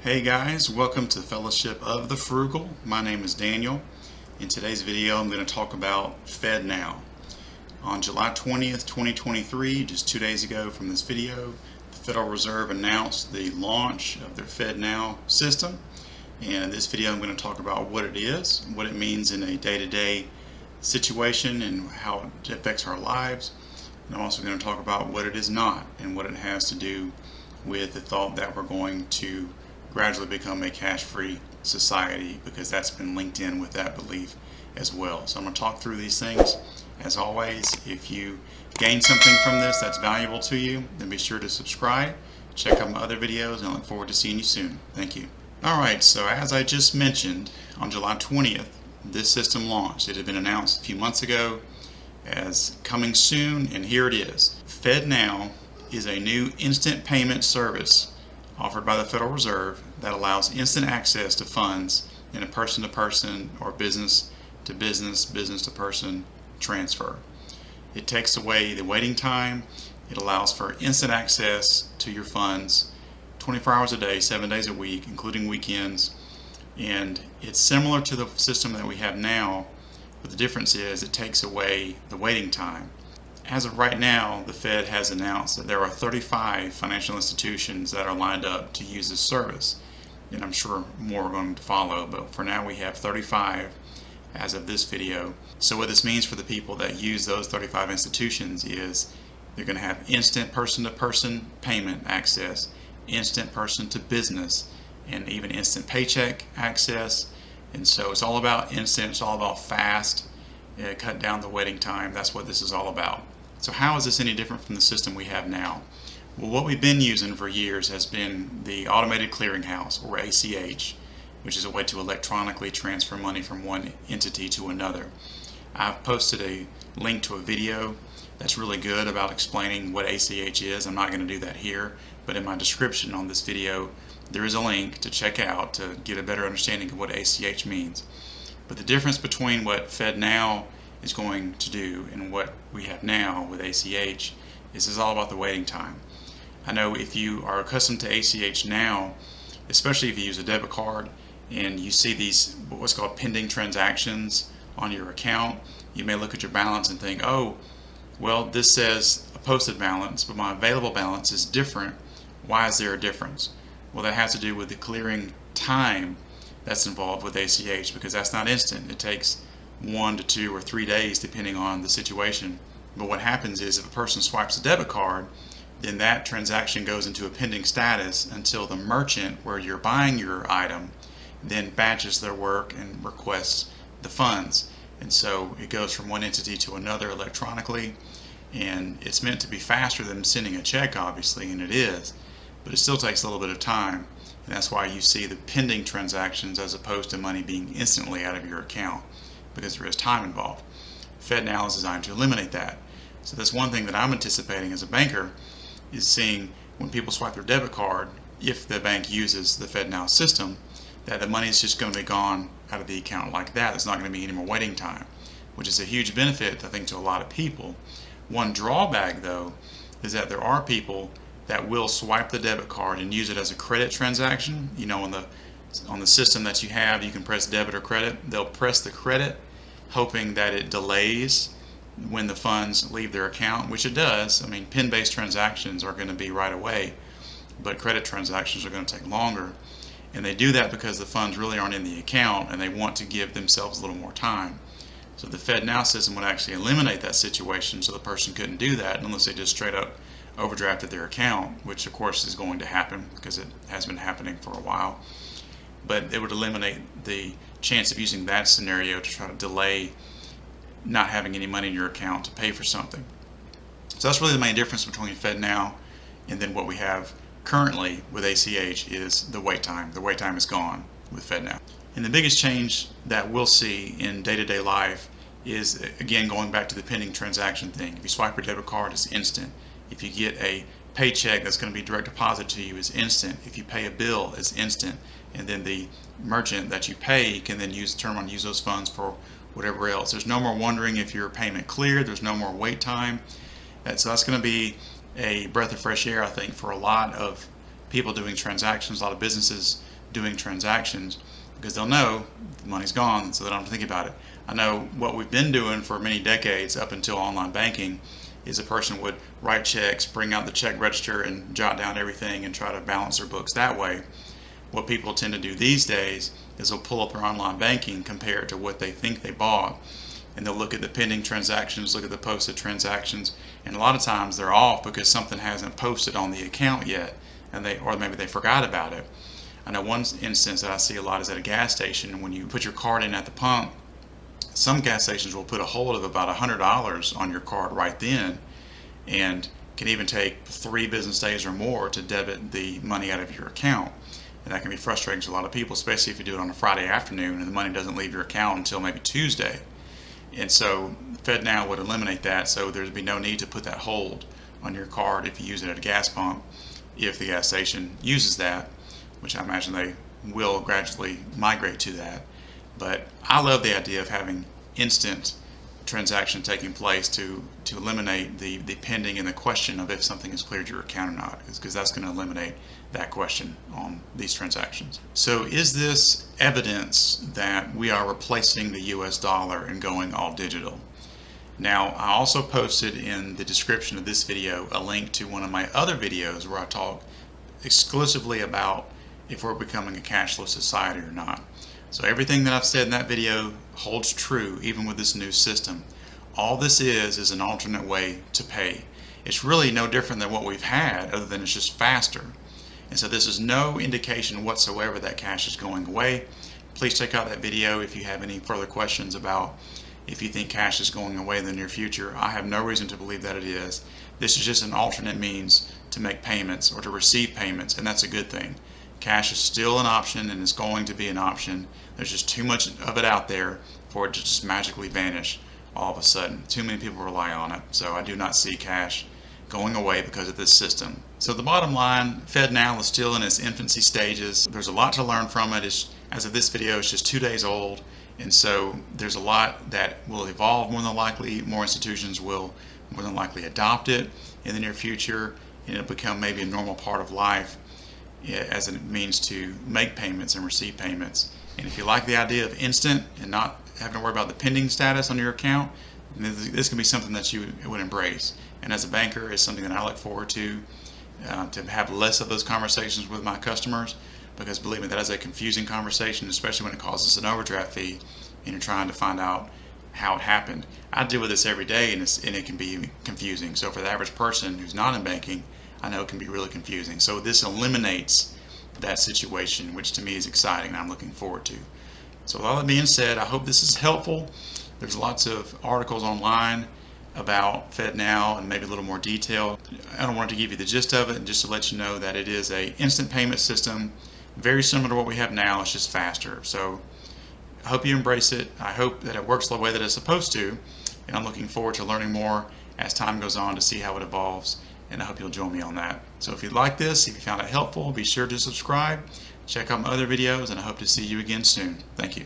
Hey guys, welcome to Fellowship of the Frugal. My name is Daniel. In today's video I'm going to talk about FedNow. On July 20th, 2023, just 2 days ago from this video, the Federal Reserve announced the launch of their FedNow system. And in this video I'm going to talk about what it is, what it means in a day-to-day situation and how it affects our lives. And I'm also going to talk about what it is not and what it has to do with the thought that we're going to gradually become a cash-free society, because that's been linked in with that belief as well. So I'm going to talk through these things. As always, if you gain something from this that's valuable to you, then be sure to subscribe, check out my other videos, and I look forward to seeing you soon. Thank you. Alright, so as I just mentioned, on July 20th, this system launched. It had been announced a few months ago as coming soon, and here it is. FedNow is a new instant payment service offered by the Federal Reserve that allows instant access to funds in a person-to-person or business-to-business, business-to-person transfer. It takes away the waiting time. It allows for instant access to your funds 24 hours a day, 7 days a week, including weekends. And it's similar to the system that we have now, but the difference is it takes away the waiting time. As of right now, the Fed has announced that there are 35 financial institutions that are lined up to use this service. And I'm sure more are going to follow, but for now we have 35 as of this video. So what this means for the people that use those 35 institutions is they're going to have instant person-to-person payment access, instant person-to-business, and even instant paycheck access. And so it's all about instant, it's all about fast, cut down the waiting time. That's what this is all about. So how is this any different from the system we have now? Well, what we've been using for years has been the automated clearinghouse, or ACH, which is a way to electronically transfer money from one entity to another. I've posted a link to a video that's really good about explaining what ACH is. I'm not going to do that here, but in my description on this video there is a link to check out to get a better understanding of what ACH means. But the difference between what FedNow is going to do and what we have now with ACH is all about the waiting time. I know if you are accustomed to ACH now, especially if you use a debit card and you see these what's called pending transactions on your account, you may look at your balance and think, oh, well, this says a posted balance, but my available balance is different. Why is there a difference? Well, that has to do with the clearing time that's involved with ACH, because that's not instant. It takes 1 to 2 or 3 days depending on the situation. But what happens is if a person swipes a debit card, then that transaction goes into a pending status until the merchant where you're buying your item then batches their work and requests the funds. And so it goes from one entity to another electronically, and it's meant to be faster than sending a check, obviously, and it is, but it still takes a little bit of time. And that's why you see the pending transactions as opposed to money being instantly out of your account, because there is time involved. FedNow is designed to eliminate that. So that's one thing that I'm anticipating as a banker, is seeing when people swipe their debit card, if the bank uses the FedNow system, that the money is just going to be gone out of the account like that. There's not going to be any more waiting time, which is a huge benefit, I think, to a lot of people. One drawback, though, is that there are people that will swipe the debit card and use it as a credit transaction. You know, on the system that you have, you can press debit or credit. They'll press the credit hoping that it delays when the funds leave their account, which it does. I mean, PIN-based transactions are going to be right away, but credit transactions are going to take longer. And they do that because the funds really aren't in the account and they want to give themselves a little more time. So the FedNow system would actually eliminate that situation, so the person couldn't do that unless they just straight up overdrafted their account, which of course is going to happen because it has been happening for a while. But it would eliminate the chance of using that scenario to try to delay not having any money in your account to pay for something. So that's really the main difference between FedNow and then what we have currently with ACH is the wait time. The wait time is gone with FedNow. And the biggest change that we'll see in day-to-day life is, again, going back to the pending transaction thing. If you swipe your debit card, it's instant. If you get a paycheck that's going to be direct deposit to you, it's instant. If you pay a bill, it's instant. And then the merchant that you pay can then use those funds for whatever else. There's no more wondering if your payment cleared. There's no more wait time. So that's going to be a breath of fresh air, I think, for a lot of people doing transactions, a lot of businesses doing transactions, because they'll know the money's gone, so they don't have to think about it. I know what we've been doing for many decades up until online banking is a person would write checks, bring out the check register and jot down everything and try to balance their books that way. What people tend to do these days is they'll pull up their online banking, compare it to what they think they bought, and they'll look at the pending transactions, look at the posted transactions, and a lot of times they're off because something hasn't posted on the account yet, or maybe they forgot about it. I know one instance that I see a lot is at a gas station. When you put your card in at the pump, some gas stations will put a hold of about $100 on your card right then, and can even take 3 business days or more to debit the money out of your account. And that can be frustrating to a lot of people, especially if you do it on a Friday afternoon and the money doesn't leave your account until maybe Tuesday. And so FedNow would eliminate that, so there'd be no need to put that hold on your card if you use it at a gas pump, if the gas station uses that, which I imagine they will gradually migrate to that. But I love the idea of having instant transaction taking place to eliminate the pending and the question of if something has cleared your account or not, because that's going to eliminate that question on these transactions. So is this evidence that we are replacing the US dollar and going all digital? Now, I also posted in the description of this video a link to one of my other videos where I talk exclusively about if we're becoming a cashless society or not. So everything that I've said in that video holds true even with this new system. All this is an alternate way to pay. It's really no different than what we've had, other than it's just faster. And so this is no indication whatsoever that cash is going away. Please check out that video if you have any further questions about if you think cash is going away in the near future. I have no reason to believe that it is. This is just an alternate means to make payments or to receive payments, and that's a good thing. Cash is still an option and is going to be an option. There's just too much of it out there for it to just magically vanish all of a sudden. Too many people rely on it. So I do not see cash going away because of this system. So the bottom line, FedNow is still in its infancy stages. There's a lot to learn from it. As of this video, it's just 2 days old. And so there's a lot that will evolve more than likely. More institutions will more than likely adopt it in the near future, and it'll become maybe a normal part of life as a means to make payments and receive payments. And if you like the idea of instant and not having to worry about the pending status on your account, this can be something that you would embrace. And as a banker, it's something that I look forward to have less of those conversations with my customers, because believe me, that is a confusing conversation, especially when it causes an overdraft fee and you're trying to find out how it happened. I deal with this every day, and it can be confusing. So for the average person who's not in banking, I know it can be really confusing. So this eliminates that situation, which to me is exciting and I'm looking forward to. So with all that being said, I hope this is helpful. There's lots of articles online about FedNow and maybe a little more detail. I don't want to give you the gist of it, just to let you know that it is an instant payment system, very similar to what we have now, it's just faster. So I hope you embrace it. I hope that it works the way that it's supposed to, and I'm looking forward to learning more as time goes on to see how it evolves, and I hope you'll join me on that. So if you like this, if you found it helpful, be sure to subscribe, check out my other videos, and I hope to see you again soon. Thank you.